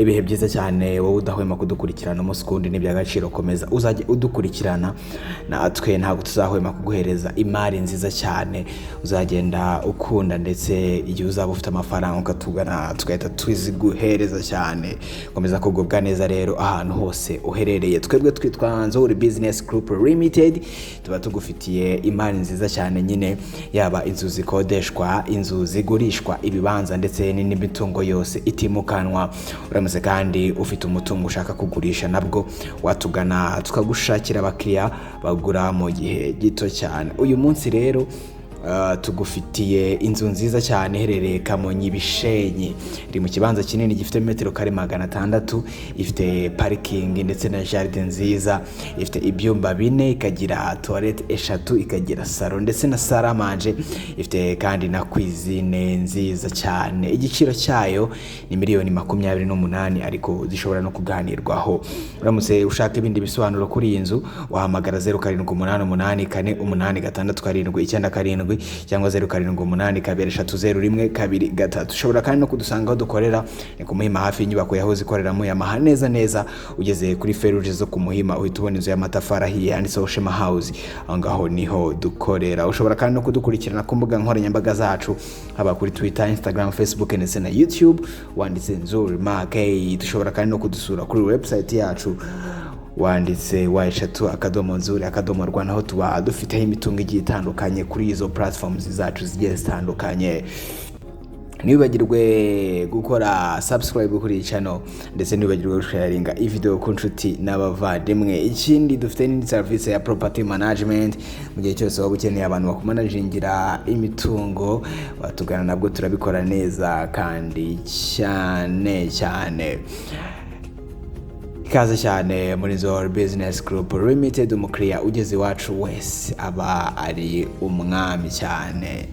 ibihe byiza cyane wowe udahwema kudukurikirana umunsi kundi n'iby'agaciro komeza uzajye udukurikirana natwe ntabwo tuzahwema kuguhereza imari nziza cyane uzagenda ukunda ndetse igihe uzaba ufite amafaranga ukatugana tugahita twiziguhereza cyane komeza kugubwa neza rero ahantu hose uherereye twebwe twitwa NZIZA Business Group Limited tuba tugufitiye imari nziza cyane nyine yaba inzu zikodeshwa inzu zigurishwa ibibanza ndetse n'imitungo yose itimukanwa uramutse kandi ufite umutungo ushaka kugurisha nabwo watugana tukagushakira abakiriya bagura mu gihe gito cyane uyu munsi rero tugufitiye inzu nziza cyane iherereye Kamonyi Bishenyi iri mu kibanza kinini gifite metero kare 600 ifite parking ndetse na jardin nziza ifite ibyumba 4 ikagira toilette 3 ikagira salon ndetse na salle à manger ifite kandi na cuisine nziza cyane igiciro cyayo ni miliyoni 28 ariko zishobora no kuganirwaho uramutse ushaka ibindi bisobanuro kuri iyi nzu wahamagara 07888667 cyangwa 0782230123 ushobora kandi no kudusanga aho dukorera ni ku Muhima hafi y'inyubako yaho zikoreramo ya neza ugeze kuri feruje zo ku Muhima uhita ubona inzu y'amatafari ahiye yanditseho Shema House aho niho dukorera ushobora kandi no kudukurikirana ku mbuga nkoranyambaga zacu haba kuri Twitter, Instagram, Facebook ndetse na YouTube wanditse NZIZA Market ushobora kandi no kudusura kuri website yacu wanditse wa3.NZIZA.rw naho tuba dufite imitungo igiye itandukanye kuri izo platforms zacu zigiye zitandukanye nibagirwe gukora subscribe kuri iyi channel ndetse nibagirwe gusharinga iyi video ku nshuti n'abavandimwe ikindi dufite n'indi service ya property management mu gihe cyose waba ukeneye abantu bakumanagingira imitungo watugana nabwo turabikora neza kandi cyane ikaze cyane muri NZIZA Business Group Limited umukiriya ugeze iwacu wese aba ari umwami cyane